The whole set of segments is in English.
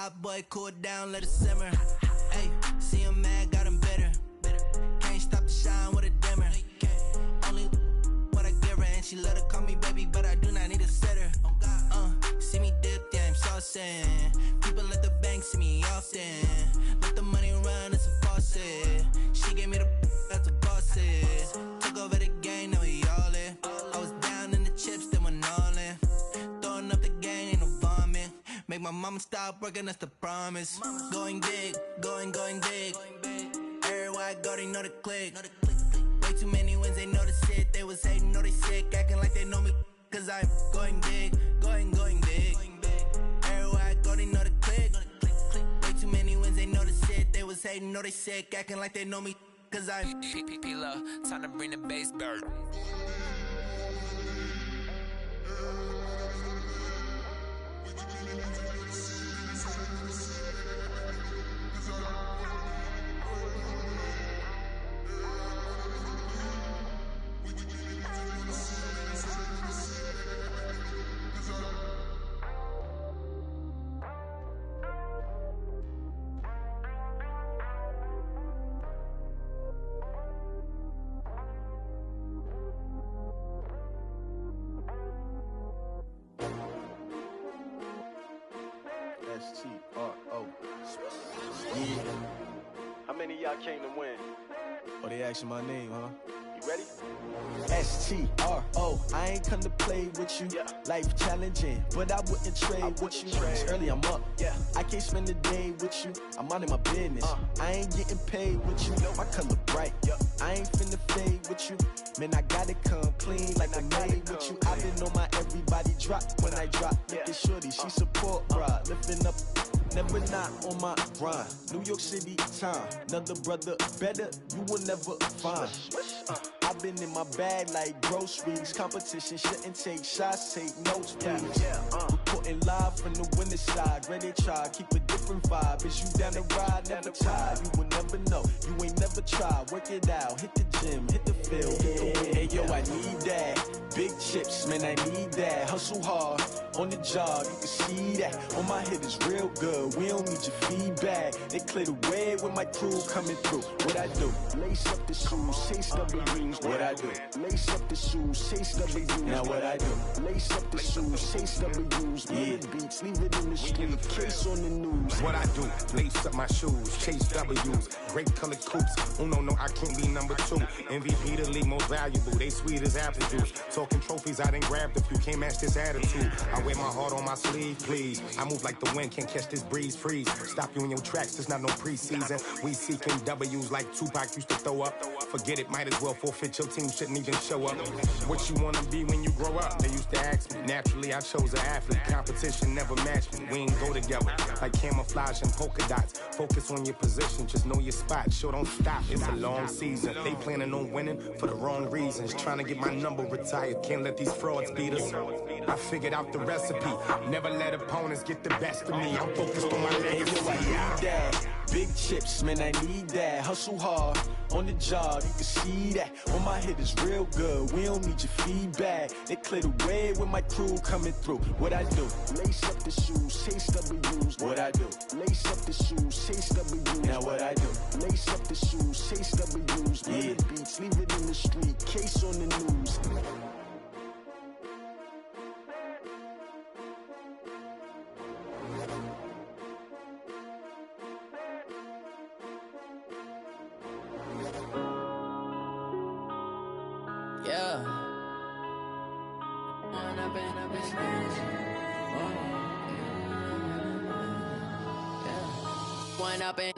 hot boy, cool down, let it simmer. Hey, see him mad, got him bitter. Can't stop the shine with a dimmer. Only what I give her, and she let her call me baby, but I do not need a sitter. See me dip, yeah, I'm saucing. People at the bank see me often. Let the money run, it's a faucet. She gave me the that's a boss it. Took over the game, now we all in. I was down in the chips, then went all in. Throwing up the game, ain't no vomit. Make my mama stop working, that's the promise. Going big, going big. Everywhere I go, they know the click. Way too many wins, they know the shit. They was hating, know they sick, acting like they know me. Cause I'm going big, going big. Everywhere I go, they know the click. Way too many wins, they know the shit. They was hating, know they sick, acting like they know me. Cause I'm P-P-P-Love, time to bring the bass bird. S-T-R-O. Yeah. How many of y'all came to win? Oh, they asking my name, huh? You ready? S-T-R-O. I ain't come to play with you. Life challenging, but I wouldn't trade with you. It's early, I'm up. I can't spend the day with you. I'm out of my business. I ain't getting paid with you. My color bright. I ain't finna fade with you. Man, I gotta come clean like I made with you. I been on my everybody drop when I drop. Look at shorty, she support bra. Lifting up, never not on my grind. New York City time, another brother better you will never find. I've been in my bag like groceries. Competition shouldn't take shots, take notes, please. Reporting live from the winter side. Ready to try, keep a different vibe. Is you down the ride, never tired. You will never know, you ain't never tried. Work it out, hit the gym, hit the field, hit the wind. Hey yo, I need that. Big chips, man, I need that. Hustle hard, on the job, you can see that. On my head is real good, we don't need your feedback. They clear the way with my crew coming through. What I do? Lace up the shoes, chase W's. What I do? Lace up the shoes, chase W's. Now what I do? Lace up the shoes, chase W's. Yeah, beats, leave it in the street, case on the news. What I do? Lace up my shoes, chase W's. Great colored coops. Oh no, I can't be number 2. MVP the league most valuable. They sweet as apple juice. Talking trophies, I done grabbed a few. Can't match this attitude. I wear my heart on my sleeve, please. I move like the wind, can't catch this breeze. Freeze. Stop you in your tracks. There's not no preseason. We seeking W's like Tupac used to throw up. Forget it, might as well forfeit. Your team shouldn't even show up. What you wanna be when you grow up? They used to ask me. Naturally, I chose an athlete. Competition never matched me. We ain't go together like camouflage and polka dots. Focus on your position, just know your spot. Sure, don't stop. It's a long season. They planning on winning for the wrong reasons. Trying to get my number retired. Can't let these frauds beat us. I figured out the recipe. Never let opponents get the best of me. I'm focused on my legacy. I need that. Big chips, man, I need that. Hustle hard, on the job, you can see that. On my head is real good, we don't need your feedback. They clear the way with my crew coming through. What I do? Lace up the shoes, chase W's. What I do? Lace up the shoes, chase W's. Now what I do? Lace up the shoes, chase W's. Yeah, beats, leave it in the street, case on the news.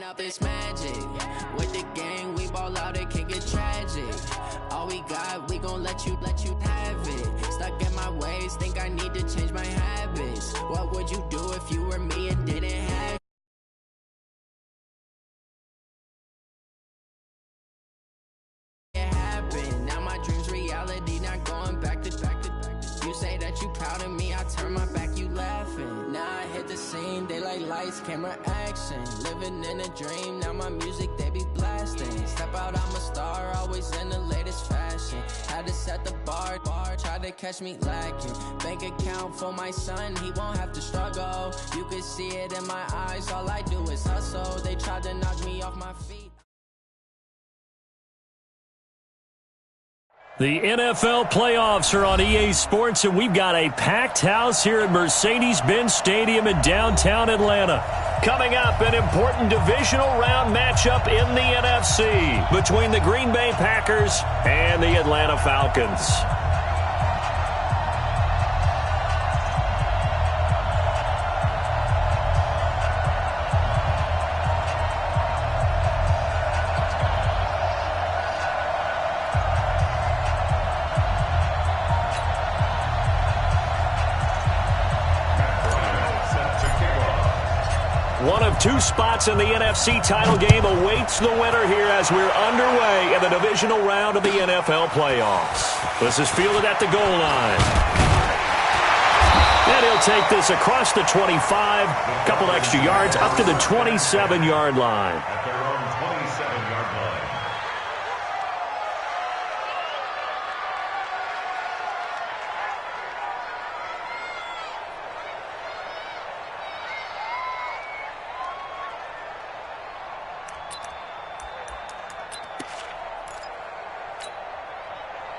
Up it's magic. With the gang, we ball out, it can get tragic. All we got, we gon' let you have it. Stuck in my ways, think I need to change my habits. What would you do if you were me and didn't have it happen? Now my dreams reality, not going back to. You say that you proud of me, I turn my back, you laughing. Now I hit the scene, they like lights, camera action. Living in a dream, now my music they be blasting. Step out, I'm a star, always in the latest fashion. Had to set the bar, try to catch me lacking. Bank account for my son, he won't have to struggle. You can see it in my eyes, all I do is hustle. They tried to knock me off my feet. The NFL playoffs are on EA Sports, and we've got a packed house here at Mercedes-Benz Stadium in downtown Atlanta. Coming up, an important divisional round matchup in the NFC between the Green Bay Packers and the Atlanta Falcons. One of two spots in the NFC title game awaits the winner here as we're underway in the divisional round of the NFL playoffs. This is fielded at the goal line. And he'll take this across the 25, a couple extra yards, up to the 27-yard line. At their own 27-yard line.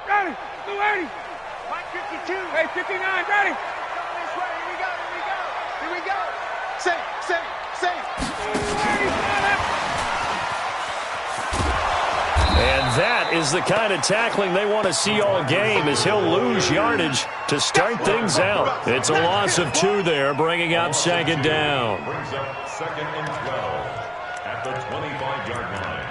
Ready, 280, 152, hey, 59, ready. This way, here we go, here we go, here we go. Safe. And that is the kind of tackling they want to see all game as he'll lose yardage to start things out. It's a loss of 2 there, bringing up second down. Brings up second and 12 at the 25-yard line.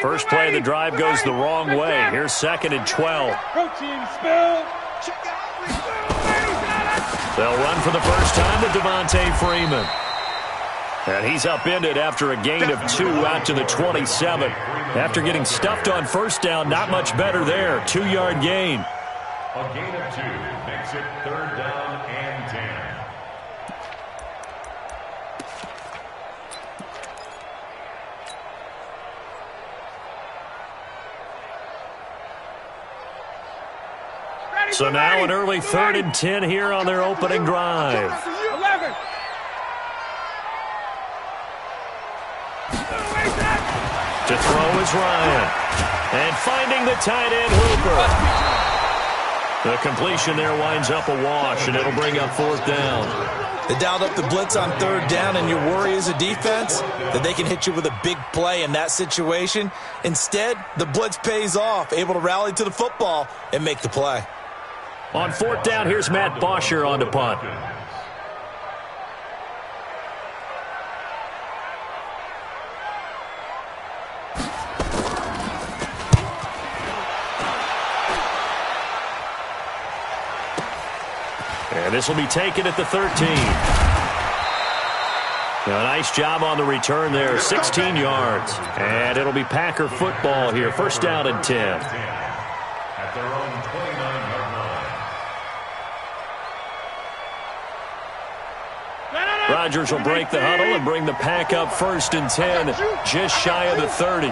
First play of the drive goes the wrong way. Here's second and 12. They'll run for the first time to Devontae Freeman. And he's upended after a gain of 2 out to the 27. After getting stuffed on first down, not much better there. 2-yard gain. A gain of 2 makes it 3rd down and 10. So now an early 3rd and 10 here on their opening drive. 11. To throw is Ryan. And finding the tight end, Hooper. The completion there winds up a wash, and it'll bring up 4th down. They dialed up the blitz on 3rd down, and your worry as a defense that they can hit you with a big play in that situation. Instead, the blitz pays off, able to rally to the football and make the play. On 4th down, here's Matt Bosher on to punt. And this will be taken at the 13. Now, a nice job on the return there, 16 yards. And it'll be Packer football here, 1st down and 10. At their own 29-yard line. Rodgers will break the huddle and bring the Pack up 1st and 10, just shy of the 30.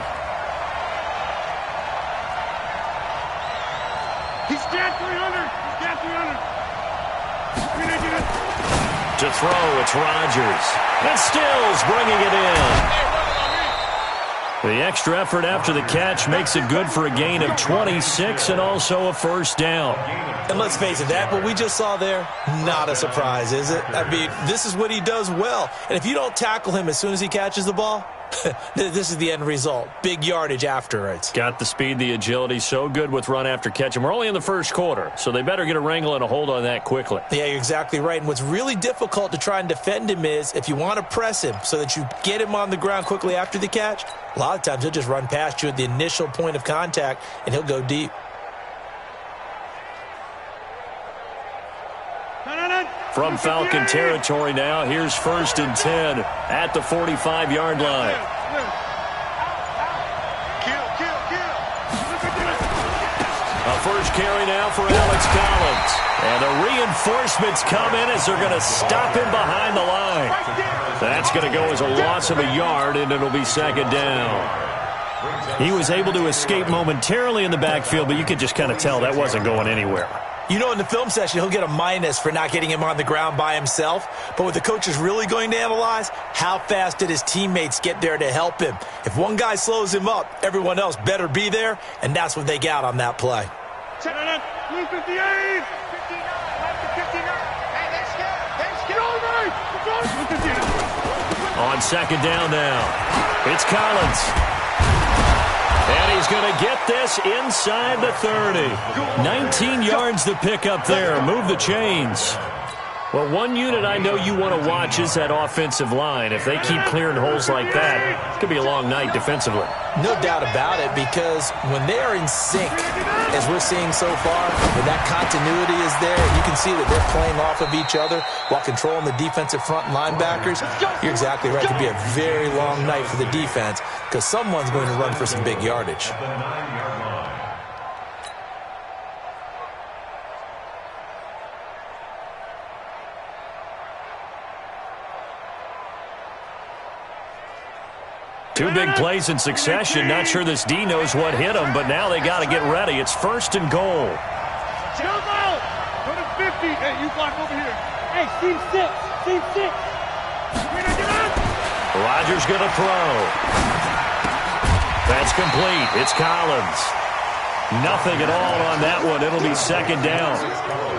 He's down 300. He's down 300. To throw, it's Rodgers. And Stills bringing it in. The extra effort after the catch makes it good for a gain of 26 and also a 1st down. And let's face it, that what we just saw there, not a surprise, is it? I mean, this is what he does well. And if you don't tackle him as soon as he catches the ball, this is the end result. Big yardage after it. Got the speed, the agility, so good with run after catch. And we're only in the 1st quarter, so they better get a wrangle and a hold on that quickly. Yeah, you're exactly right. And what's really difficult to try and defend him is if you want to press him so that you get him on the ground quickly after the catch, a lot of times he'll just run past you at the initial point of contact, and he'll go deep. No. From Falcon territory now, here's 1st and 10 at the 45-yard line. A first carry now for Alex Collins. And the reinforcements come in as they're going to stop him behind the line. That's going to go as a loss of a yard, and it'll be 2nd down. He was able to escape momentarily in the backfield, but you could just kind of tell that wasn't going anywhere. You know, in the film session, he'll get a minus for not getting him on the ground by himself. But what the coach is really going to analyze, how fast did his teammates get there to help him? If one guy slows him up, everyone else better be there, and that's what they got on that play. 58! On 2nd down now, it's Collins. And he's going to get this inside the 30. 19 yards to pick up there. Move the chains. Well, one unit I know you want to watch is that offensive line. If they keep clearing holes like that, it could be a long night defensively. No doubt about it, because when they are in sync, as we're seeing so far, when that continuity is there, you can see that they're playing off of each other while controlling the defensive front linebackers. You're exactly right. It could be a very long night for the defense because someone's going to run for some big yardage. Two big plays in succession. Not sure this D knows what hit him, but now they got to get ready. It's 1st and goal. Jump out! Go to 50. Hey, you block over here. Hey, team 6. Team 6. Rodgers going to throw. That's complete. It's Collins. Nothing at all on that one. It'll be 2nd down.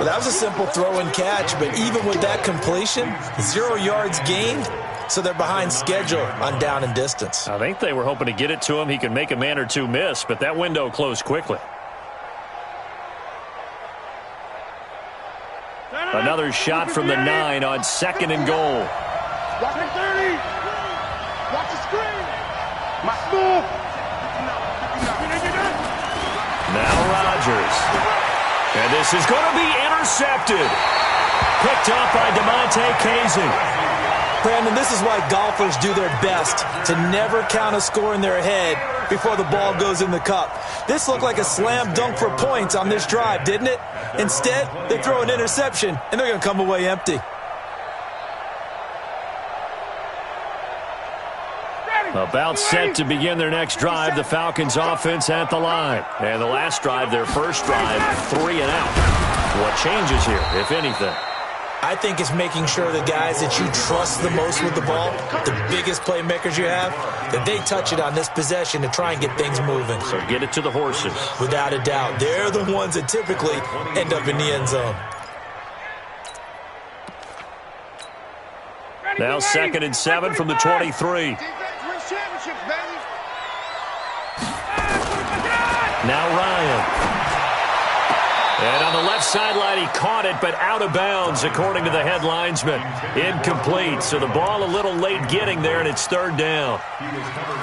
Well, that was a simple throw and catch, but even with that completion, 0 yards gained. So they're behind schedule on down and distance. I think they were hoping to get it to him. He could make a man or two miss, but that window closed quickly. Another shot from the 9 on 2nd and goal. Watch the 30. Watch the screen. My school. Now Rodgers. And this is going to be intercepted. Picked up by DeMonte Casey. Brandon, this is why golfers do their best to never count a score in their head before the ball goes in the cup. This looked like a slam dunk for points on this drive, didn't it? Instead, they throw an interception, and they're going to come away empty. About set to begin their next drive, the Falcons offense at the line. And the last drive, their first drive, 3 and out. What changes here, if anything? I think it's making sure the guys that you trust the most with the ball, the biggest playmakers you have, that they touch it on this possession to try and get things moving. So get it to the horses. Without a doubt. They're the ones that typically end up in the end zone. Now 2nd and 7 from the 23. Now Ryan. And on the left sideline, he caught it, but out of bounds, according to the head linesman. Incomplete, so the ball a little late getting there, and it's 3rd down.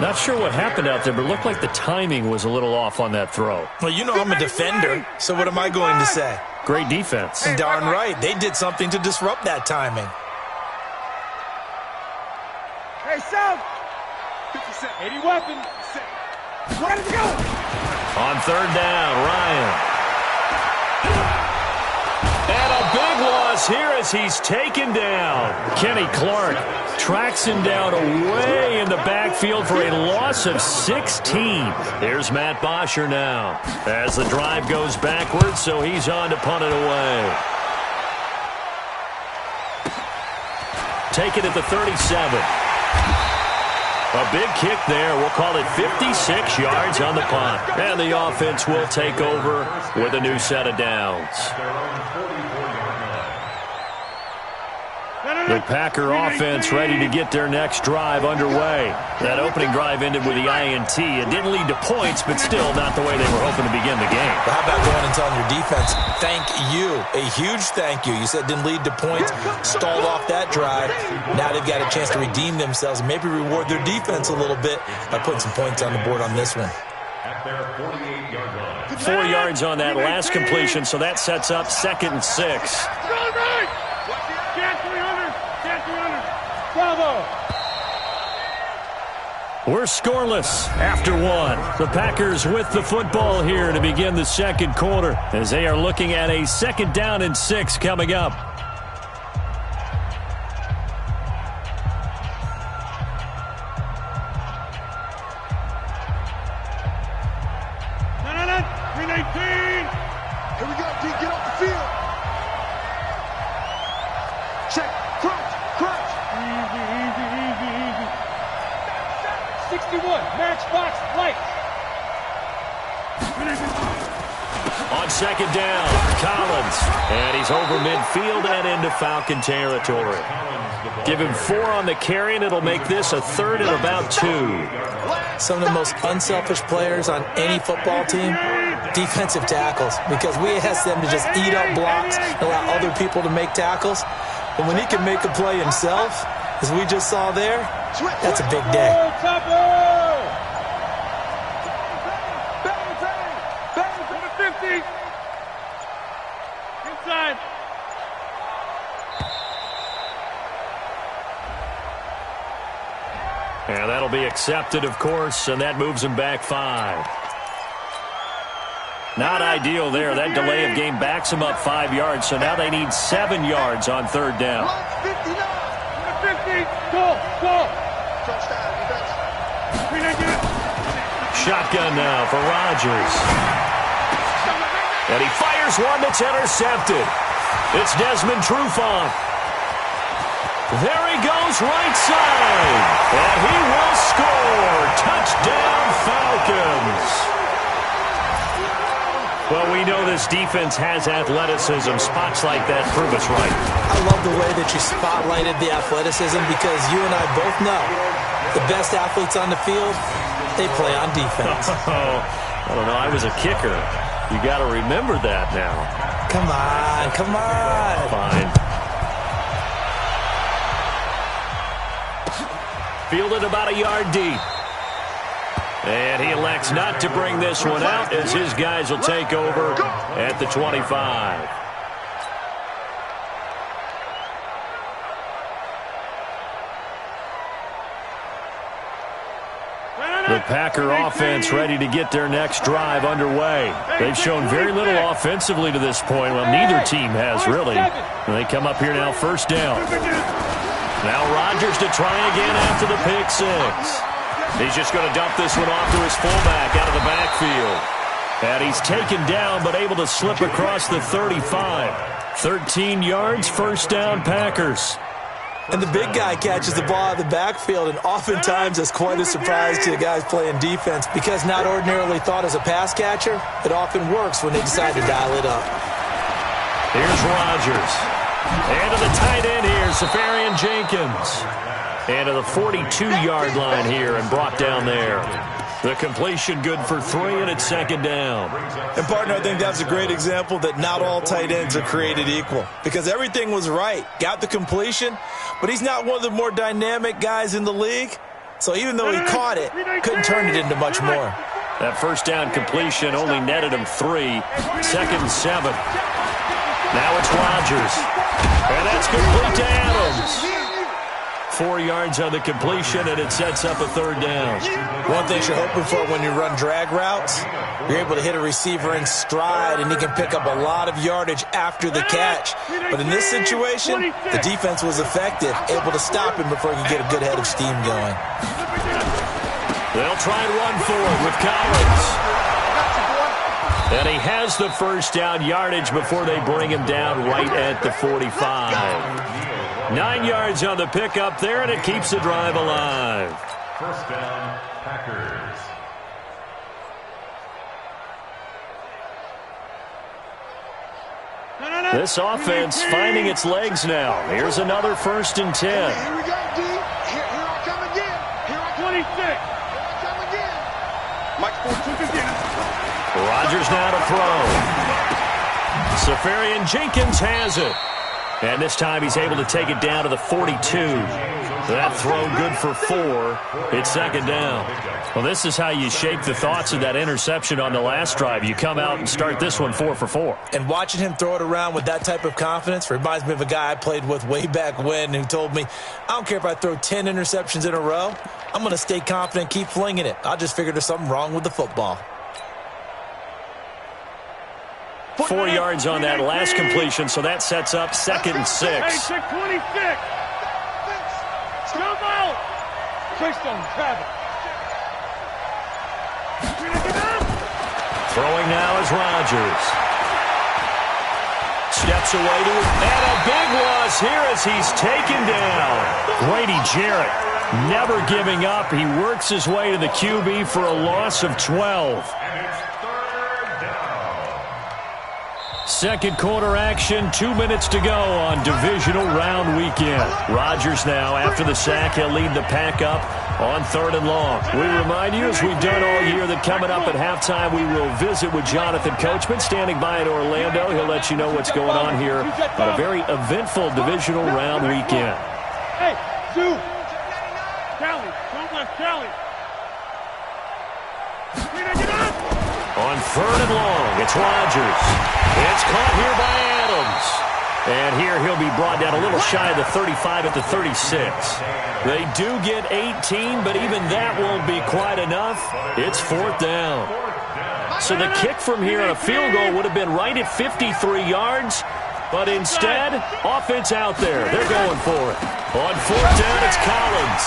Not sure what happened out there, but it looked like the timing was a little off on that throw. Well, you know I'm a defender, so what am I going to say? Great defense. Darn right. They did something to disrupt that timing. Hey, South. 80 weapons. Ready to go. On 3rd down, Ryan. And a big loss here as he's taken down. Kenny Clark tracks him down away in the backfield for a loss of 16. Here's Matt Bosher now as the drive goes backwards, so he's on to punt it away. Take it at the 37. A big kick there. We'll call it 56 yards on the punt. And the offense will take over with a new set of downs. The Packer offense ready to get their next drive underway. That opening drive ended with the INT. It didn't lead to points, but still not the way they were hoping to begin the game. Well, how about going and telling your defense, thank you, a huge thank you. You said it didn't lead to points, stalled off that drive. Now they've got a chance to redeem themselves and maybe reward their defense a little bit by putting some points on the board on this one. 4 yards on that last completion, so that sets up 2nd and 6. We're scoreless after one. The Packers with the football here to begin the second quarter as they are looking at a 2nd down and 6 coming up. No. 319. Here we go, D. Get off the field. Check. Crunch. Easy. 61. Matchbox lights. On 2nd down, Collins. And he's over midfield and into Falcon territory. Give him 4 on the carry, and it'll make this a 3rd and about 2. Some of the most unselfish players on any football team, defensive tackles, because we ask them to just eat up blocks and allow other people to make tackles. But when he can make a play himself, as we just saw there, that's a big day. Number 50. Inside. And that'll be accepted, of course, and that moves him back 5. Not ideal there. That delay of game backs him up 5 yards, so now they need 7 yards on 3rd down. Number 50. Go. Shotgun now for Rodgers. And he fires one that's intercepted. It's Desmond Trufant. There he goes, right side. And he will score. Touchdown, Falcons. Well, we know this defense has athleticism. Spots like that prove us right. I love the way that you spotlighted the athleticism because you and I both know the best athletes on the field, they play on defense. I don't know. I was a kicker. You got to remember that now. Come on. Fine. Fielded about a yard deep. And he elects not to bring this one out as his guys will take over at the 25. The Packer offense ready to get their next drive underway. They've shown very little offensively to this point. Well, neither team has really. And they come up here now, 1st down. Now Rodgers to try again after the pick 6. He's just going to dump this one off to his fullback out of the backfield. And he's taken down but able to slip across the 35. 13 yards, 1st down Packers. And the big guy catches the ball out of the backfield, and oftentimes that's quite a surprise to the guys playing defense because not ordinarily thought as a pass catcher, it often works when they decide to dial it up. Here's Rodgers. And to the tight end here, Safarian Jenkins. And to the 42-yard line here and brought down there. The completion good for 3, and it's 2nd down. And, partner, I think that's a great example that not all tight ends are created equal because everything was right. Got the completion, but he's not one of the more dynamic guys in the league. So even though he caught it, couldn't turn it into much more. That 1st down completion only netted him 3. 2nd and 7. Now it's Rodgers. And that's complete to Adams. 4 yards on the completion, and it sets up a 3rd down. One thing you're hoping for when you run drag routes, you're able to hit a receiver in stride, and he can pick up a lot of yardage after the catch. But in this situation, the defense was effective, able to stop him before he could get a good head of steam going. They'll try and run forward with Collins. And he has the 1st down yardage before they bring him down right at the 45. 9 yards on the pickup there, and it keeps the drive alive. 1st down, Packers. This offense finding its legs now. Here's another 1st and 10. Here we go, D. Here I come again. Here I come 26. Here I come again. Mike 4-2 again. Rodgers now to throw. Safarian Jenkins has it. And this time he's able to take it down to the 42. That throw good for 4. It's second down. Well, this is how you shake the thoughts of that interception on the last drive. You come out and start this one 4 for 4. And watching him throw it around with that type of confidence reminds me of a guy I played with way back when who told me, I don't care if I throw 10 interceptions in a row. I'm going to stay confident, keep flinging it. I just figured there's something wrong with the football. 4 yards on that last completion, so that sets up 2nd and 6. Hey, 626. Jump out. Keystone, Travis. Throwing now is Rodgers. Steps away to his, and a big loss here as he's taken down. Grady Jarrett never giving up. He works his way to the QB for a loss of 12. Second quarter action, 2 minutes to go on divisional round weekend. Rodgers now, after the sack, he'll lead the pack up on 3rd and long. We remind you, as we've done all year, that coming up at halftime, we will visit with Jonathan Coachman, standing by in Orlando. He'll let you know what's going on here on a very eventful divisional round weekend. Hey, Sue. Kelly, don't let Kelly. On 3rd and long, it's Rodgers. It's caught here by Adams. And here he'll be brought down a little shy of the 35 at the 36. They do get 18, but even that won't be quite enough. It's 4th down. So the kick from here on a field goal would have been right at 53 yards. But instead, offense out there. They're going for it. On 4th down, it's Collins.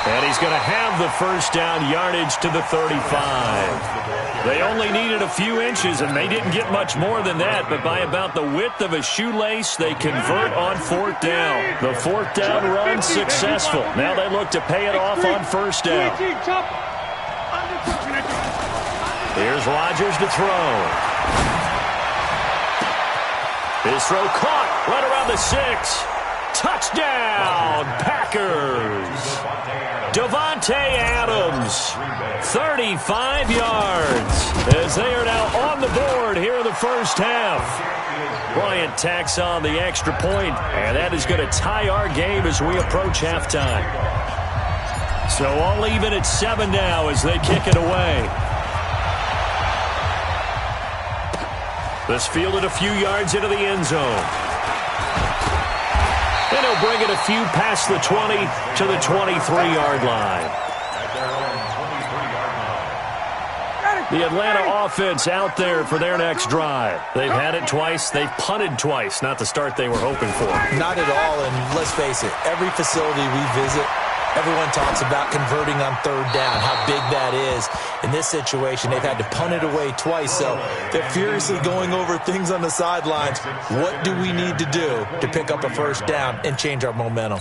And he's going to have the first down yardage to the 35. They only needed a few inches, and they didn't get much more than that. But by about the width of a shoelace, they convert on 4th down. The 4th down run successful. Now they look to pay it off on 1st down. Here's Rodgers to throw. His throw caught right around the 6. Touchdown, Packers. Davante Adams, 35 yards, as they are now on the board here in the first half. Bryant tacks on the extra point, and that is going to tie our game as we approach halftime. So all even at 7 now as they kick it away. This fielded a few yards into the end zone. And he'll bring it a few past the 20 to the 23-yard line. The Atlanta offense out there for their next drive. They've had it twice. They've punted twice. Not the start they were hoping for. Not at all, and let's face it, every facility we visit, everyone talks about converting on 3rd down, how big that is. In this situation, they've had to punt it away twice, so they're furiously going over things on the sidelines. What do we need to do to pick up a 1st down and change our momentum?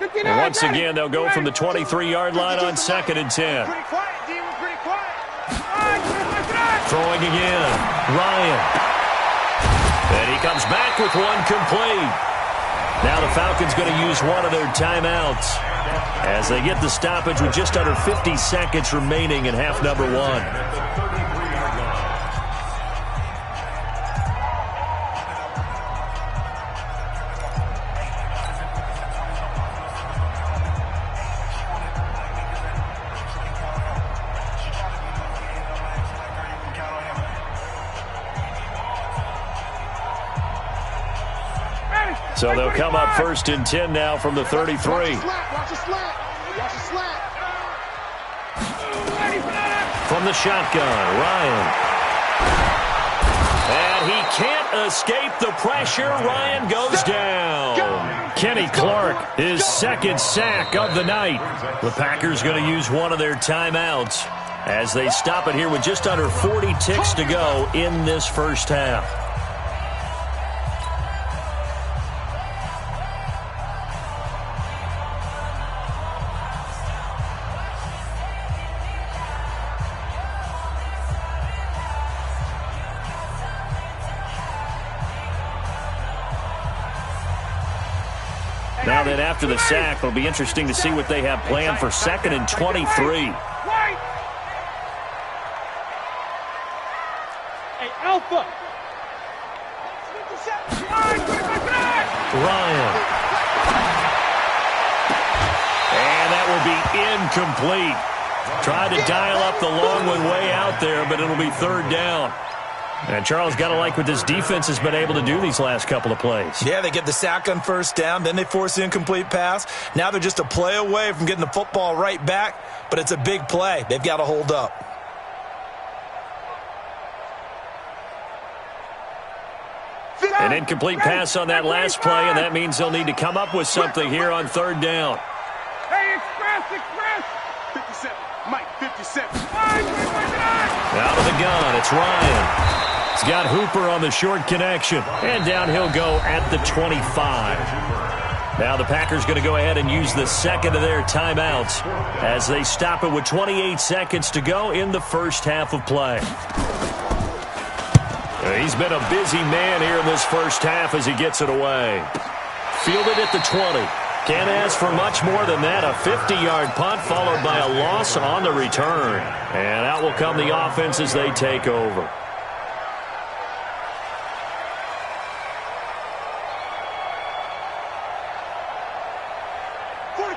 And once again, they'll go from the 23-yard line on 2nd and 10. Throwing again, Ryan. And he comes back with one complete. Now the Falcons going to use one of their timeouts as they get the stoppage with just under 50 seconds remaining in half number 1. So they'll come up 1st and 10 now from the 33. Watch the slant. From the shotgun, Ryan. And he can't escape the pressure. Ryan goes down. Kenny Clark, his 2nd sack of the night. The Packers going to use one of their timeouts as they stop it here with just under 40 ticks to go in this first half. Now that after the sack, it'll be interesting to see what they have planned for 2nd and 23. Alpha. Ryan. And that will be incomplete. Tried to dial up the long one way out there, but it'll be third down. And Charles, got to like what this defense has been able to do these last couple of plays. Yeah, they get the sack on first down, then they force the incomplete pass. Now they're just a play away from getting the football right back, but it's a big play. They've got to hold up. An incomplete pass on that last play, and that means they'll need to come up with something here on third down. Hey, express! 57, Mike, 57. Out of the gun, it's Ryan. He's got Hooper on the short connection, and down he'll go at the 25. Now the Packers going to go ahead and use the second of their timeouts as they stop it with 28 seconds to go in the first half of play. He's been a busy man here in this first half as he gets it away. Fielded at the 20. Can't ask for much more than that. A 50-yard punt followed by a loss on the return. And out will come the offense as they take over.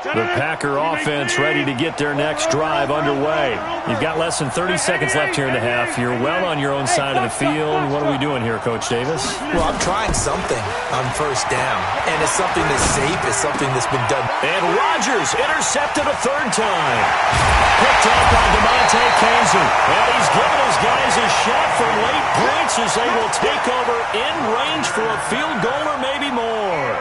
The Packer offense ready to get their next drive underway. You've got less than 30 seconds left here in the half. You're well on your own side of the field. What are we doing here, Coach Davis? Well, I'm trying something on first down, and it's something that's safe. It's something that's been done. And Rodgers intercepted a third time. Picked up by DeMonte Kaiser. And he's giving his guys a shot for late points as they will take over in range for a field goal or maybe more.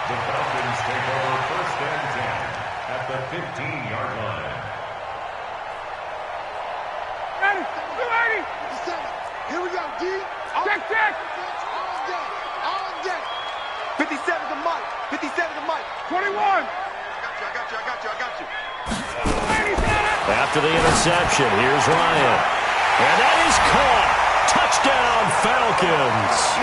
The Falcons take over first and 10 at the 15-yard line. Ready. Here we go, D. Check. All day. 57 to Mike. 21. I got you. After the interception, here's Ryan. And that is caught. Touchdown, Falcons.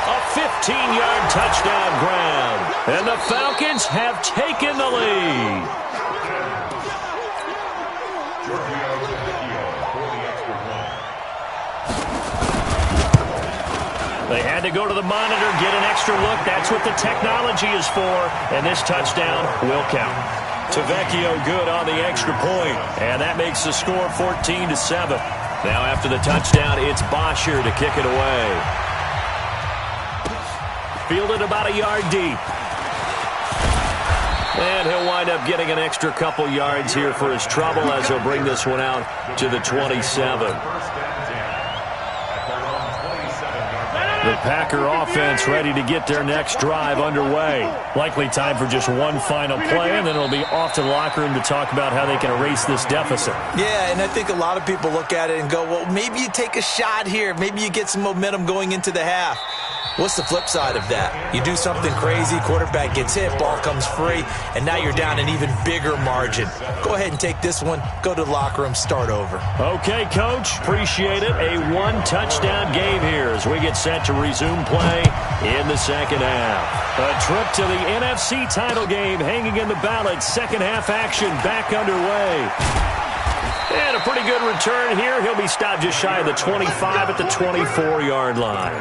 A 15-yard touchdown grab. And the Falcons have taken the lead. They had to go to the monitor, get an extra look. That's what the technology is for. And this touchdown will count. Tavecchio good on the extra point. And that makes the score 14-7. Now after the touchdown, it's Bosher to kick it away. Fielded about a yard deep. And he'll wind up getting an extra couple yards here for his trouble as he'll bring this one out to the 27. The Packer offense ready to get their next drive underway. Likely time for just one final play, and then it'll be off to the locker room to talk about how they can erase this deficit. Yeah, and I think a lot of people look at it and go, well, maybe you take a shot here. Maybe you get some momentum going into the half. What's the flip side of that? You do something crazy, quarterback gets hit, ball comes free, and now you're down an even bigger margin. Go ahead and take this one, go to the locker room, start over. Okay, Coach, appreciate it. A one-touchdown game here as we get set to resume play in the second half. A trip to the NFC title game hanging in the balance. Second half action back underway. And a pretty good return here. He'll be stopped just shy of the 25 at the 24-yard line.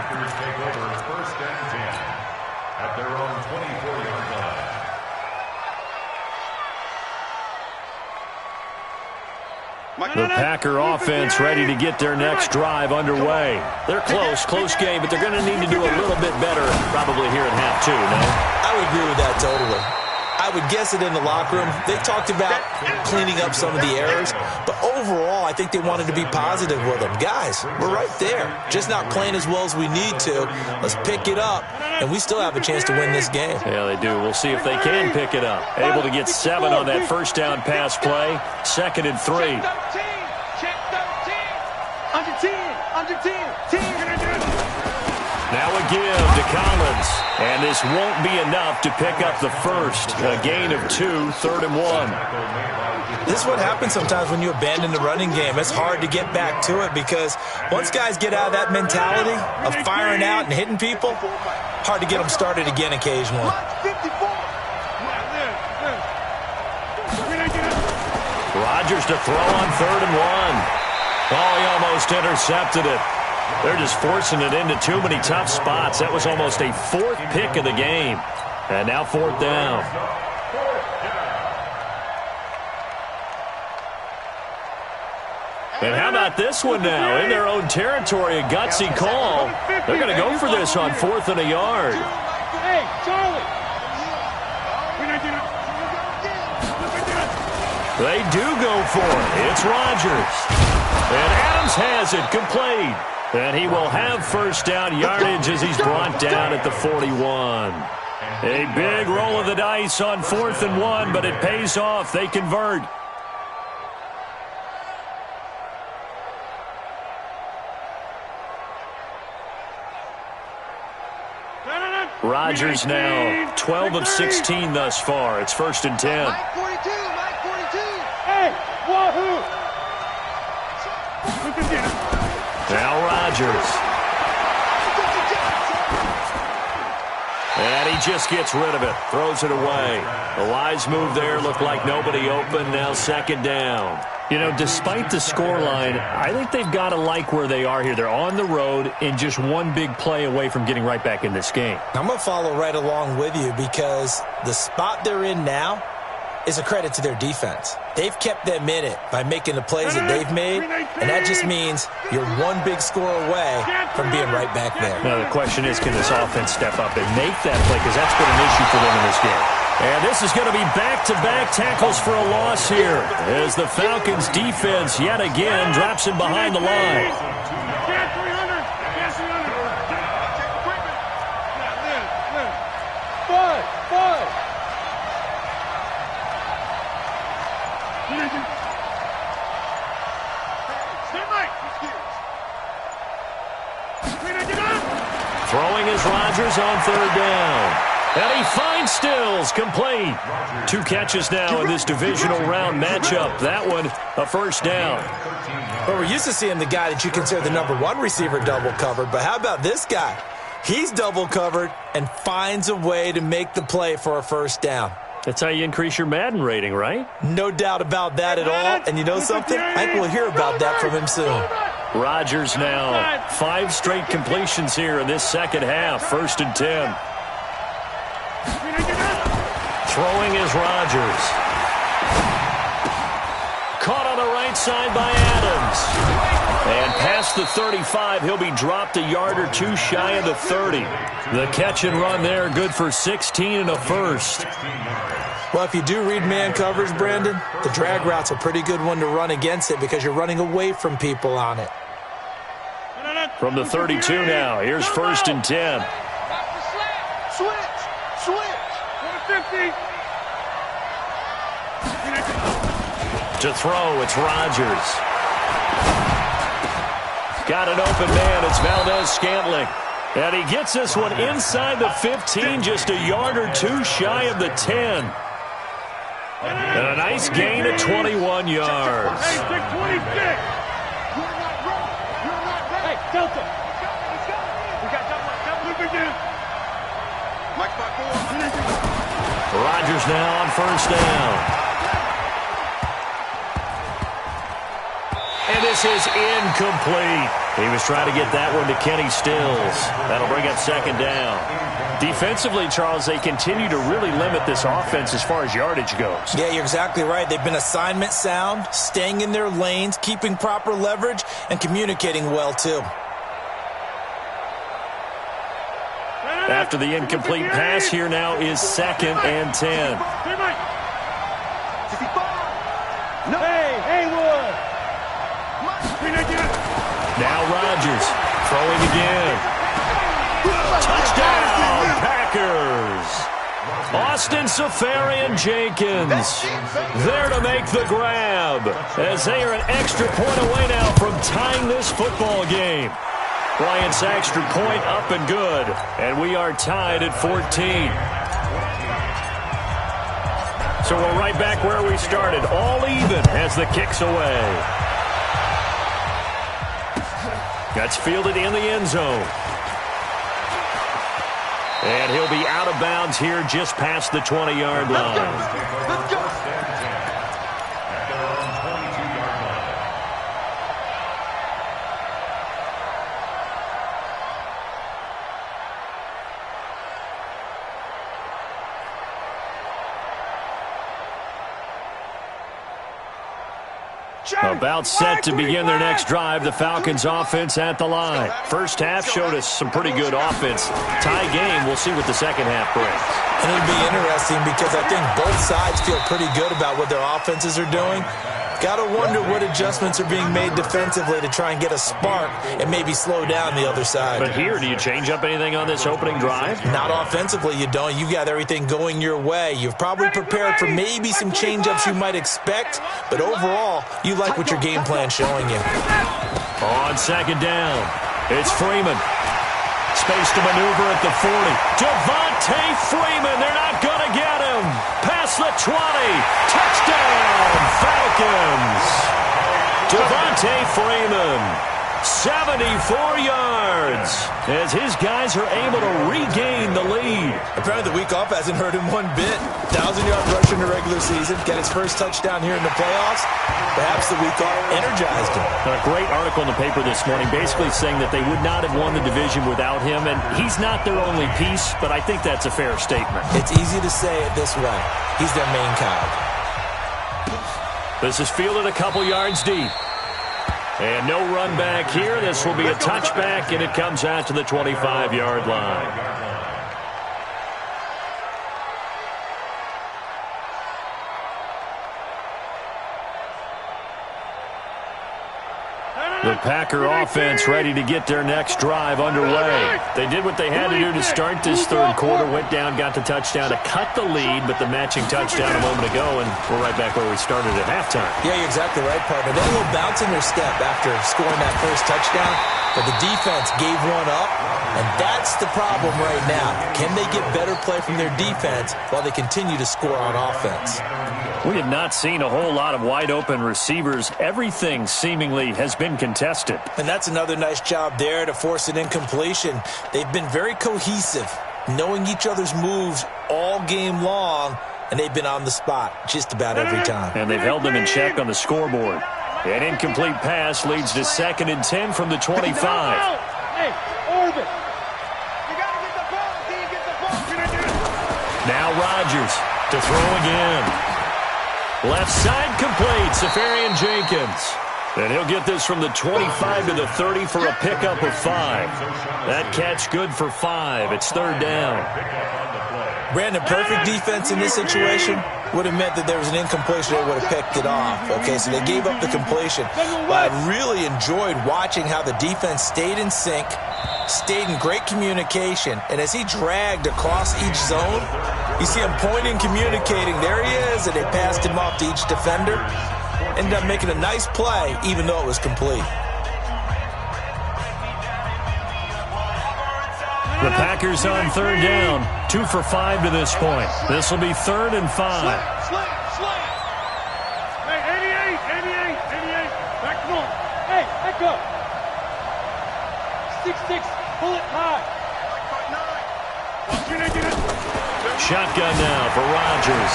The Packer offense ready to get their next drive underway. They're close game, but they're going to need to do a little bit better probably here at half two, no? I would agree with that totally. I would guess it in the locker room. They talked about cleaning up some of the errors, but overall, I think they wanted to be positive with them. Guys, we're right there. Just not playing as well as we need to. Let's pick it up, and we still have a chance to win this game. Yeah, they do. We'll see if they can pick it up. Able to get 7 on that first down pass play. 2nd and 3. Check 13. Under 10. Now a give to Collins. And this won't be enough to pick up the first. A gain of 2, 3rd and 1. This is what happens sometimes when you abandon the running game. It's hard to get back to it because once guys get out of that mentality of firing out and hitting people, hard to get them started again occasionally. Rodgers to throw on 3rd and 1. Oh, he almost intercepted it. They're just forcing it into too many tough spots. That was almost a fourth pick of the game. And now fourth down. And how about this one now? In their own territory, a gutsy call. They're going to go for this on 4th and a yard. Hey, Charlie. They do go for it. It's Rodgers. And Adams has it complete. And he will have first down yardage as he's brought down at the 41. A big roll of the dice on 4th and 1, but it pays off. They convert. Rodgers now 12 of 16 thus far. It's 1st and 10. Mike 42, Mike 42. Hey, wahoo. Now Rodgers. And he just gets rid of it. Throws it away. A wise move there. Looked like nobody open. Now 2nd down. You know, despite the scoreline, I think they've got to like where they are here. They're on the road and just one big play away from getting right back in this game. I'm going to follow right along with you because the spot they're in now is a credit to their defense. They've kept them in it by making the plays that they've made, and that just means you're one big score away from being right back there. Now, the question is, can this offense step up and make that play? Because that's been an issue for them in this game. And this is going to be back-to-back tackles for a loss here as the Falcons' defense yet again drops him behind the line. Throwing is Rodgers on 3rd down. And he finds Stills, complete. 2 catches now in this divisional round matchup. That one, a first down. Well, we're used to seeing the guy that you consider the #1 receiver double covered, but how about this guy? He's double covered and finds a way to make the play for a first down. That's how you increase your Madden rating, right? No doubt about that at all. And you know something? I think we'll hear about that from him soon. Rodgers now 5 straight completions here in this second half. 1st and 10. Throwing is Rodgers. Caught on the right side by Adams. And past the 35, he'll be dropped a yard or 2 shy of the 30. The catch and run there, good for 16 and a first. Well, if you do read man coverage, Brandon, the drag route's a pretty good one to run against it because you're running away from people on it. From the 32 now, here's 1st and 10. To throw, it's Rodgers. Got an open man, it's Valdez-Scantling. And he gets this one inside the 15, just a yard or 2 shy of the 10. And a nice gain of 21 yards. Hey, 626. Hey, Delta. We got double again. Mike 5-4. Rodgers now on 1st down. And this is incomplete. He was trying to get that one to Kenny Stills. That'll bring up 2nd down. Defensively, Charles, they continue to really limit this offense as far as yardage goes. Yeah, you're exactly right. They've been assignment sound, staying in their lanes, keeping proper leverage, and communicating well, too. After the incomplete pass, here now is 2nd and 10. Hey, Haywood. Now Rodgers throwing again. Touchdown, Packers. Austin Safarian-Jenkins there to make the grab as they are an extra point away now from tying this football game. Bryant's extra point up and good, and we are tied at 14. So we're right back where we started, all even as the kick's away. That's fielded in the end zone. And he'll be out of bounds here just past the 20-yard line. Let's go. About set to begin their next drive, the Falcons offense at the line. First half showed us some pretty good offense. Tie game, we'll see what the second half brings. And it'll be interesting because I think both sides feel pretty good about what their offenses are doing. Got to wonder what adjustments are being made defensively to try and get a spark and maybe slow down the other side. But here, do you change up anything on this opening drive? Not offensively, you don't. You've got everything going your way. You've probably prepared for maybe some change-ups you might expect, but overall, you like what your game plan's showing you. On second down, it's Freeman. Space to maneuver at the 40. Devontae Freeman, they're not going to get him. Past the 20. Touchdown, Falcons. Devontae Freeman, 74 yards, as his guys are able to regain the lead. Apparently the week off hasn't hurt him one bit. 1,000-yard rush in the regular season, get his first touchdown here in the playoffs. Perhaps the week off energized him. A great article in the paper this morning basically saying that they would not have won the division without him, and he's not their only piece, but I think that's a fair statement. It's easy to say it this way. He's their main cog. This is fielded a couple yards deep. And no run back here. This will be a touchback, and it comes out to the 25-yard line. The Packer offense ready to get their next drive underway. They did what they had to do to start this third quarter. Went down, got the touchdown to cut the lead, but the matching touchdown a moment ago, and we're right back where we started at halftime. Yeah, you're exactly right, partner. They had a little bounce in their step after scoring that first touchdown, but the defense gave one up, and that's the problem right now. Can they get better play from their defense while they continue to score on offense? We have not seen a whole lot of wide-open receivers. Everything seemingly has been contested. And that's another nice job there to force an incompletion. They've been very cohesive, knowing each other's moves all game long, and they've been on the spot just about every time. And they've held them in check on the scoreboard. An incomplete pass leads to 2nd and 10 from the 25. Hey, Orbit. You got to get the ball. Can you get the ball? Now Rodgers to throw again. Left side complete, Safarian Jenkins. And he'll get this from the 25 to the 30 for a pickup of 5. That catch good for 5. It's 3rd down. Brandon, perfect defense in this situation would have meant that there was an incompletion. They would have picked it off. Okay, so they gave up the completion. But I really enjoyed watching how the defense stayed in sync, stayed in great communication, and as he dragged across each zone, you see him pointing, communicating. There he is, and they passed him off to each defender. Ended up making a nice play, even though it was complete. The Packers on 3rd down. 2 for 5 to this point. This will be 3rd and 5. Slant. Hey, 88. Back north. Hey, back up. 6-6. Pull it high. Shotgun now for Rodgers.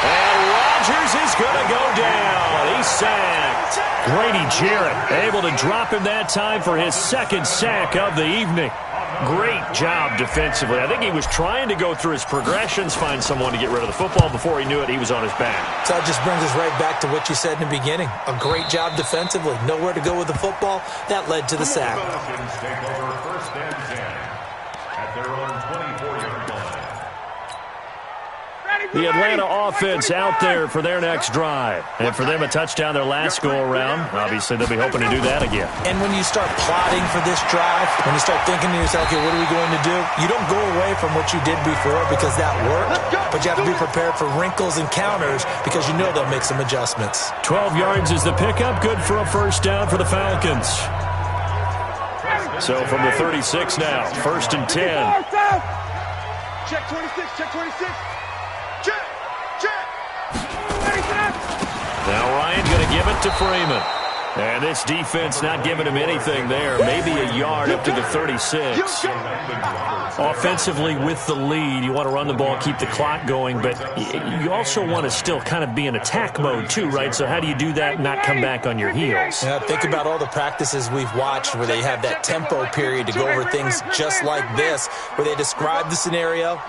And Rodgers is going to go down. He's sacked. Grady Jarrett able to drop him that time for his 2nd sack of the evening. Great job defensively. I think he was trying to go through his progressions, find someone to get rid of the football. Before he knew it, he was on his back. So that just brings us right back to what you said in the beginning. A great job defensively. Nowhere to go with the football. That led to the sack. Falcons take over 1st and 10 at their own 24-yard line. The Atlanta offense out there for their next drive. And for them, a touchdown their last go-around. Obviously, they'll be hoping to do that again. And when you start plotting for this drive, when you start thinking to yourself, okay, what are we going to do? You don't go away from what you did before because that worked, but you have to be prepared for wrinkles and counters because you know they'll make some adjustments. 12 yards is the pickup. Good for a 1st down for the Falcons. So from the 36 now, 1st and 10. Check 26, check 26. Check. Now Ryan going to give it to Freeman. And this defense not giving him anything there. Maybe a yard up to the 36. Offensively with the lead, you want to run the ball, keep the clock going, but you also want to still kind of be in attack mode too, right? So how do you do that and not come back on your heels? Yeah, think about all the practices we've watched where they have that tempo period to go over things just like this, where they describe the scenario,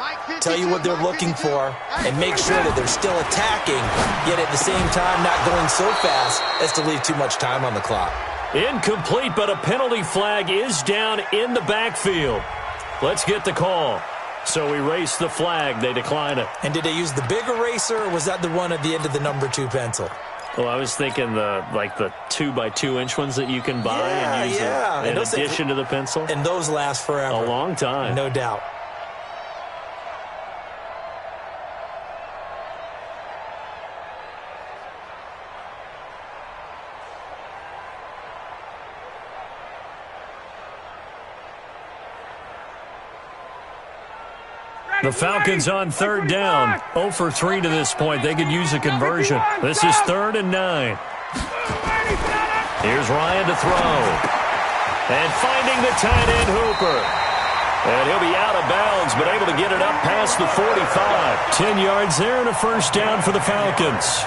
tell you what they're looking for, and make sure that they're still attacking, yet at the same time not going so fast as to leave too much time on the clock. Incomplete, but a penalty flag is down in the backfield. Let's get the call. So we race the flag. They decline it. And did they use the big eraser, or was that the one at the end of the number 2 pencil? Well, I was thinking the 2x2-inch ones that you can buy and use in addition to the pencil. And those last forever. A long time. No doubt. The Falcons on third down. 0 for 3 to this point. They could use a conversion. This is 3rd and 9. Here's Ryan to throw. And finding the tight end, Hooper. And he'll be out of bounds, but able to get it up past the 45. 10 yards there and a first down for the Falcons.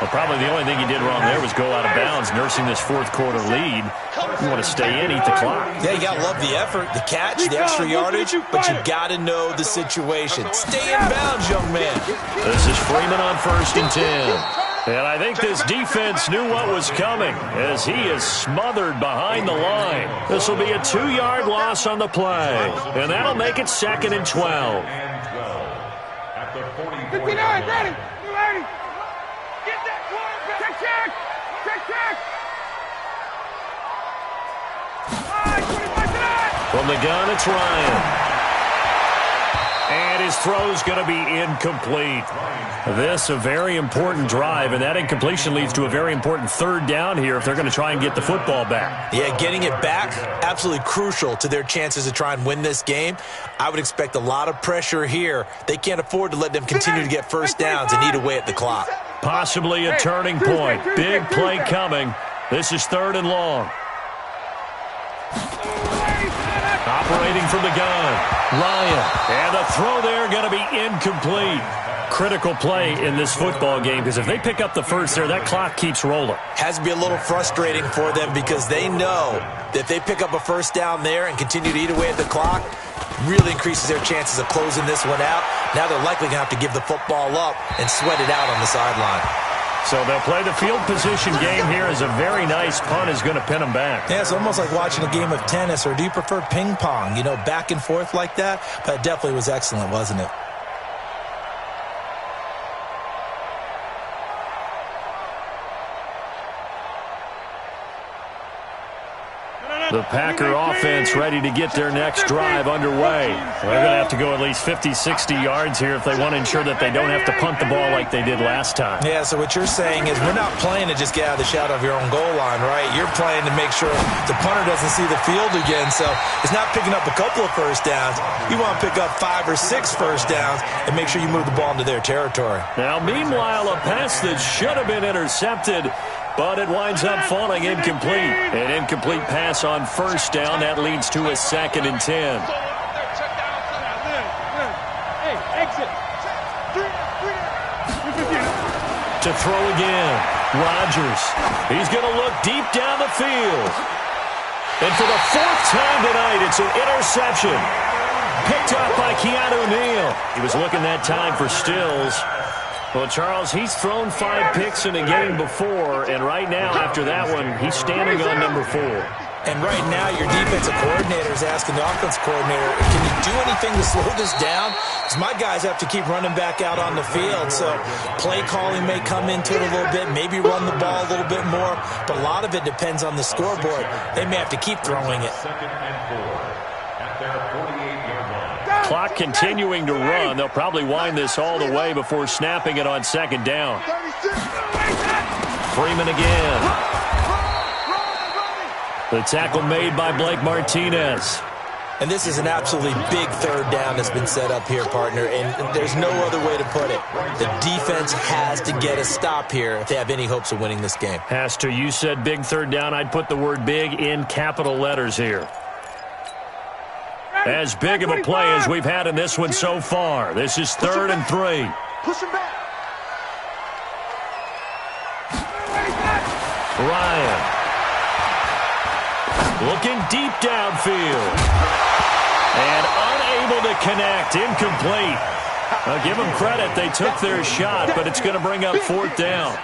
Well, probably the only thing he did wrong there was go out of bounds, nursing this fourth-quarter lead. You want to stay in, eat the clock. Yeah, you got to love the effort, the catch, the extra yardage, but you got to know the situation. Stay in bounds, young man. This is Freeman on 1st and 10. And I think this defense knew what was coming as he is smothered behind the line. This will be a 2-yard loss on the play, and that'll make it 2nd and 12. 59, ready, ready. From the gun, it's Ryan. And his throw's going to be incomplete. This a very important drive, and that incompletion leads to a very important 3rd down here if they're going to try and get the football back. Yeah, getting it back, absolutely crucial to their chances to try and win this game. I would expect a lot of pressure here. They can't afford to let them continue to get first downs and eat away at the clock. Possibly a turning point. Big play coming. This is 3rd and long. Operating from the gun, Ryan. And the throw there going to be incomplete. Critical play in this football game because if they pick up the first there, that clock keeps rolling. Has to be a little frustrating for them because they know that if they pick up a first down there and continue to eat away at the clock, really increases their chances of closing this one out. Now they're likely going to have to give the football up and sweat it out on the sideline. So they'll play the field position game here as a very nice punt is going to pin them back. Yeah, it's almost like watching a game of tennis, or do you prefer ping pong? You know, back and forth like that? But it definitely was excellent, wasn't it? The Packer offense ready to get their next drive underway. They're going to have to go at least 50, 60 yards here if they want to ensure that they don't have to punt the ball like they did last time. Yeah, so what you're saying is we're not playing to just get out of the shadow of your own goal line, right? You're playing to make sure the punter doesn't see the field again. So it's not picking up a couple of first downs. You want to pick up 5 or 6 first downs and make sure you move the ball into their territory. Now, meanwhile, a pass that should have been intercepted, but it winds up falling incomplete. An incomplete pass on first down. That leads to a 2nd and 10. Hey, exit. To throw again. Rodgers. He's going to look deep down the field. And for the 4th time tonight, it's an interception. Picked up by Keanu Neal. He was looking that time for Stills. Well, Charles, he's thrown 5 picks in a game before, and right now, after that one, he's standing on number 4. And right now, your defensive coordinator is asking the offensive coordinator, can you do anything to slow this down? Because my guys have to keep running back out on the field, so play calling may come into it a little bit, maybe run the ball a little bit more, but a lot of it depends on the scoreboard. They may have to keep throwing it. Clock continuing to run. They'll probably wind this all the way before snapping it on 2nd down. Freeman again. The tackle made by Blake Martinez. And this is an absolutely big third down that's been set up here, partner, and there's no other way to put it. The defense has to get a stop here if they have any hopes of winning this game. Has to. You said big third down. I'd put the word big in capital letters here. As big of a play as we've had in this one so far. This is 3rd and 3. Push him back. Ryan. Looking deep downfield. And unable to connect. Incomplete. I'll give them credit. They took their shot, but it's going to bring up 4th down.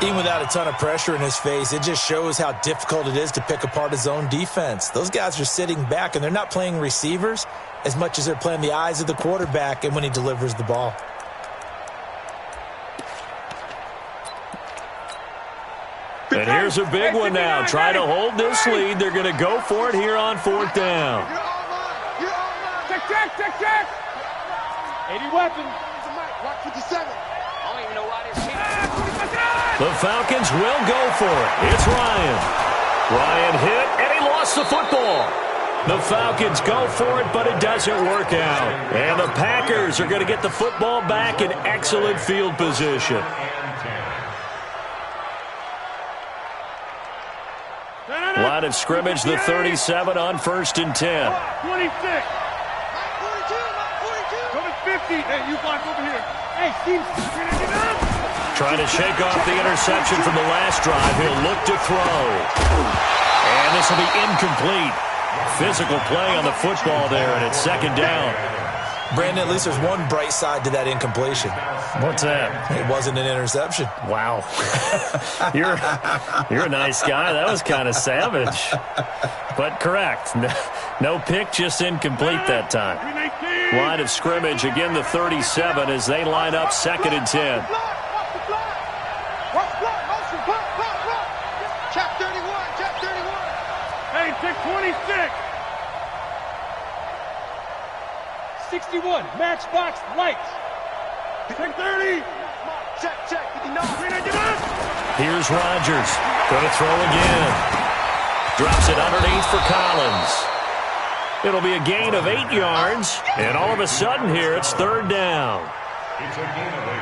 Even without a ton of pressure in his face, it just shows how difficult it is to pick apart his own defense. Those guys are sitting back, and they're not playing receivers as much as they're playing the eyes of the quarterback and when he delivers the ball. And here's a big one now. Try to hold this lead. They're going to go for it here on 4th down. Check. 80 weapons. Block 57. I don't even know why this team. The Falcons will go for it. It's Ryan. Ryan hit, and he lost the football. The Falcons go for it, but it doesn't work out. And the Packers are going to get the football back in excellent field position. Line of scrimmage, the 37 on 1st and 10. 26. 50. Hey, you block over here. Hey, Steve, trying to shake off the interception from the last drive. He'll look to throw. And this will be incomplete. Physical play on the football there, and it's 2nd down. Brandon, at least there's one bright side to that incompletion. What's that? It wasn't an interception. Wow. You're a nice guy. That was kind of savage. But correct. No pick, just incomplete that time. Line of scrimmage, again the 37 as they line up 2nd and 10. Check 31. Hey, pick 26. 61, matchbox lights. Check 30. Check. Here's Rodgers. Going to throw again. Drops it underneath for Collins. It'll be a gain of 8 yards. And all of a sudden here, it's 3rd down. It's a gain of 8.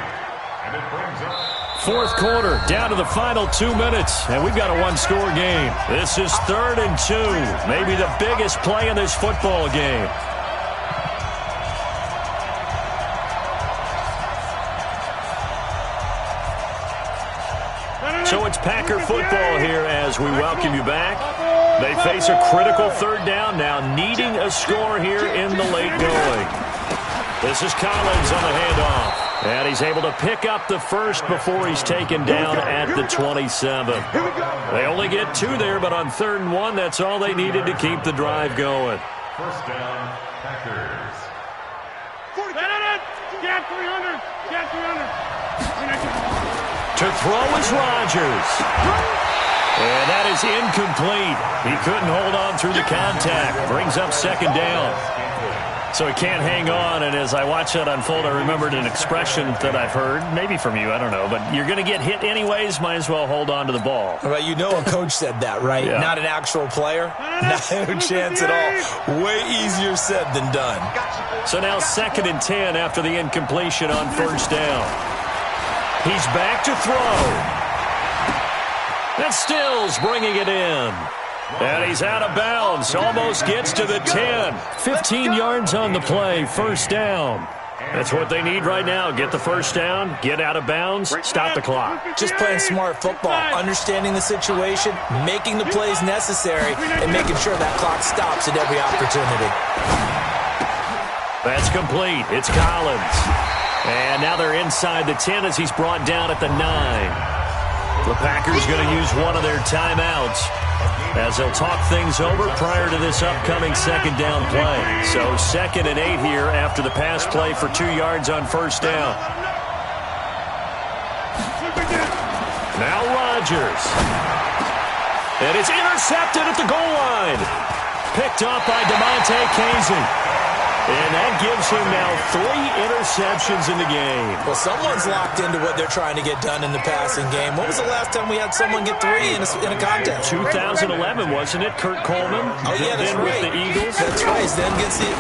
And it brings up 4th quarter, down to the final 2 minutes. And we've got a one-score game. This is 3rd and 2. Maybe the biggest play in this football game. So it's Packer football here as we welcome you back. They face a critical 3rd down now, needing a score here in the late going. This is Collins on the handoff. And he's able to pick up the first before he's taken down at the 27. They only get 2 there, but on 3rd and 1, that's all they needed to keep the drive going. 1st down, Packers. Get 300. Get 300. To throw is Rodgers. And that is incomplete. He couldn't hold on through the contact. Brings up 2nd down. So he can't hang on, and as I watch that unfold, I remembered an expression that I've heard, maybe from you, I don't know, but you're going to get hit anyways, might as well hold on to the ball. Well, you know a coach said that, right? Yeah. Not an actual player? No chance at all. Way easier said than done. So now 2nd and 10 after the incompletion on 1st down. He's back to throw. And Stills bringing it in. And he's out of bounds. Almost gets to the 10. 15 yards on the play. 1st down. That's what they need right now. Get the 1st down, get out of bounds, stop the clock. Just playing smart football, understanding the situation, making the plays necessary, and making sure that clock stops at every opportunity. That's complete. It's Collins. And now they're inside the 10 as he's brought down at the 9. The Packers going to use one of their timeouts as they'll talk things over prior to this upcoming 2nd down play. So 2nd and 8 here after the pass play for 2 yards on 1st down. Now Rodgers. And it's intercepted at the goal line. Picked up by DeMonte Casey. And that gives him now 3 interceptions in the game. Well, someone's locked into what they're trying to get done in the passing game. When was the last time we had someone get 3 in a contest? 2011, wasn't it? Kurt Coleman. Oh, yeah, that's right. With the Eagles. That's right. He's then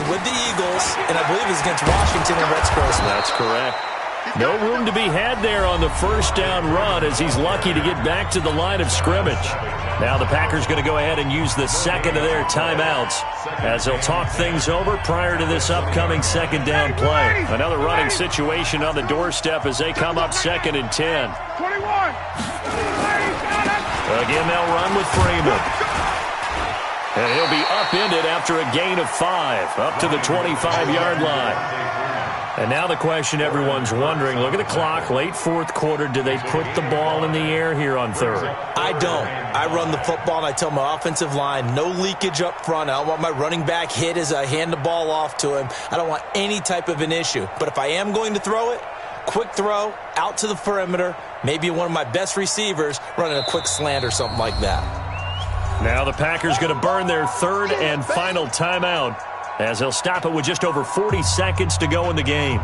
with the Eagles, and I believe it's against Washington and Rex Grossman. That's correct. No room to be had there on the first down run as he's lucky to get back to the line of scrimmage. Now the Packers going to go ahead and use the second of their timeouts as they'll talk things over prior to this upcoming second down play. Another running situation on the doorstep as they come up 2nd and 10. 21. Again, they'll run with Freeman. And he'll be upended after a gain of 5 up to the 25-yard line. And now the question everyone's wondering, look at the clock, late 4th quarter, do they put the ball in the air here on 3rd? I don't. I run the football, and I tell my offensive line, no leakage up front. I don't want my running back hit as I hand the ball off to him. I don't want any type of an issue. But if I am going to throw it, quick throw, out to the perimeter, maybe one of my best receivers running a quick slant or something like that. Now the Packers going to burn their 3rd and final timeout, as they'll stop it with just over 40 seconds to go in the game.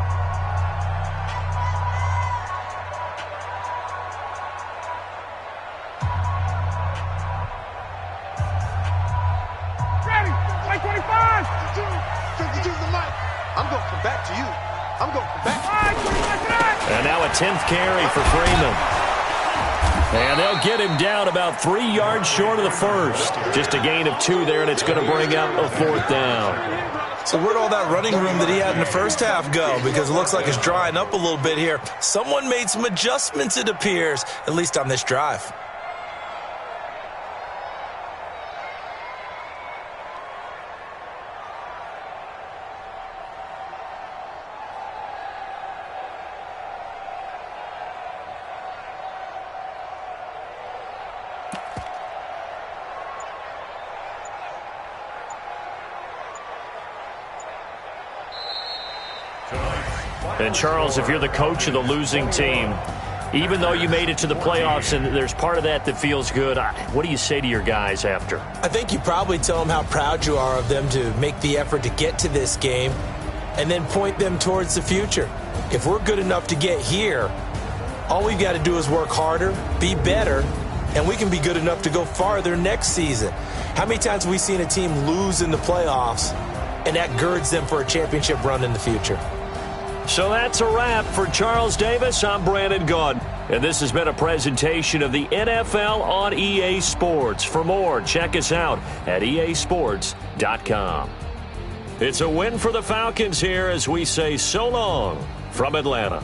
Ready. Play 25. I'm going to come back to you. I'm going to come back. And now a 10th carry for Freeman. And they'll get him down about 3 yards short of the first. Just a gain of 2 there, and it's going to bring up a 4th down. So where'd all that running room that he had in the first half go? Because it looks like it's drying up a little bit here. Someone made some adjustments, it appears, at least on this drive. And, Charles, if you're the coach of the losing team, even though you made it to the playoffs and there's part of that feels good, what do you say to your guys after? I think you probably tell them how proud you are of them to make the effort to get to this game and then point them towards the future. If we're good enough to get here, all we've got to do is work harder, be better, and we can be good enough to go farther next season. How many times have we seen a team lose in the playoffs, and that girds them for a championship run in the future? So that's a wrap for Charles Davis. I'm Brandon Gaudin, and this has been a presentation of the NFL on EA Sports. For more, check us out at easports.com. It's a win for the Falcons here as we say so long from Atlanta.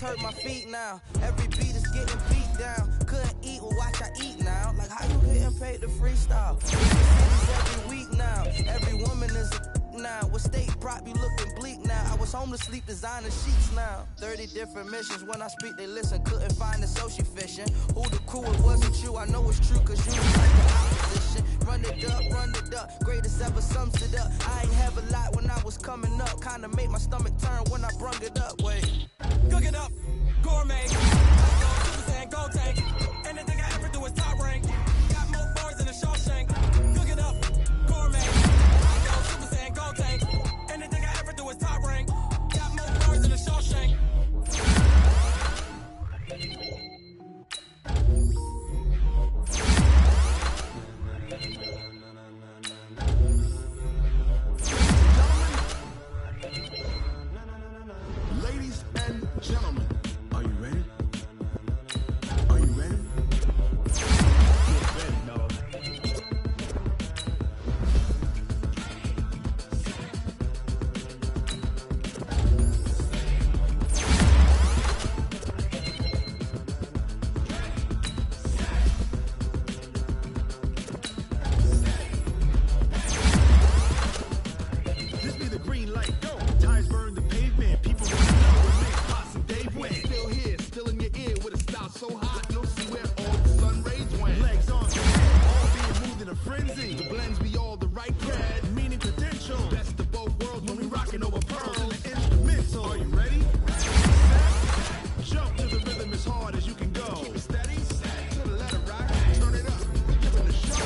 Hurt my feet now. Every beat is getting beat down. Couldn't eat, well watch I eat now. Like how you getting paid to freestyle? Every week now. Every woman is a now. With state prop, you looking bleak now. I was home to sleep, designer sheets now. 30 different missions. When I speak, they listen. Couldn't find it, so she fishing. Who the crew, it wasn't you. I know it's true, cause you was like the opposition. Run it up. Greatest ever sums it up. I ain't have a lot when I was coming up. Kinda made my stomach turn when I brung it up. Wait. Cook it up, gourmet. Super Saiyan, gold tank. Anything I ever do is top rank. Got more bars than a Shawshank. Cook it up, gourmet. Super Saiyan, gold tank. Anything I ever do is top rank. Got more bars than a Shawshank. Ladies and gentlemen, are you ready? Are you ready? Get ready, dog. This be the green light, go. Tires burn the pavement, people wanna know what makes Pots and Dave win. Still here, still in your ear with a style so hot, you'll see where all the sun rays went. Legs on the head, all being moved in a frenzy. The blends be all the right cred, meaning credential. Best of both worlds when we rockin' over pearls and the instrumental. Are you ready? Set. Jump to the rhythm as hard as you can go. Keep it steady, to the letter rock, turn it up, giving the show.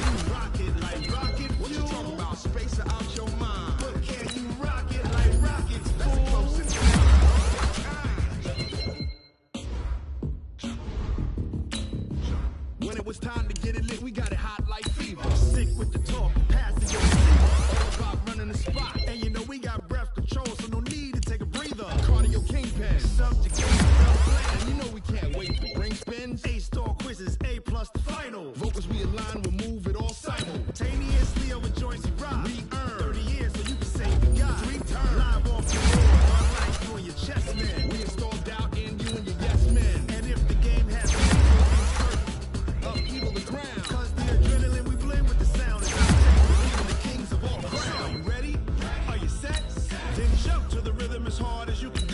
Can you rock it like rocket fuel? What you talking about? Space or out your mind? But can you rock it like rockets? That's the closest. When it was time to get it lit, we got it hot like fever. Sick with the talk, passing your receiver. All about running the spot. And you know we got breath control, so no need to take a breather. Cardio kingpin, subjugate, plan. You know we can't wait to bring spins. A-star quizzes, A+ the final. Vocals we align, we'll move it all simultaneously over joints we rock. We earn 30 years so you can say we got 3 turns. Live off the board, unlike you and your chess men. We install doubt in you and your yes men. And if the game has upheaval the ground, cause the adrenaline we blend with the sound is our thing. We're leaving the kings of all crowns. Are you ready? Are you set? Then jump to the rhythm as hard as you can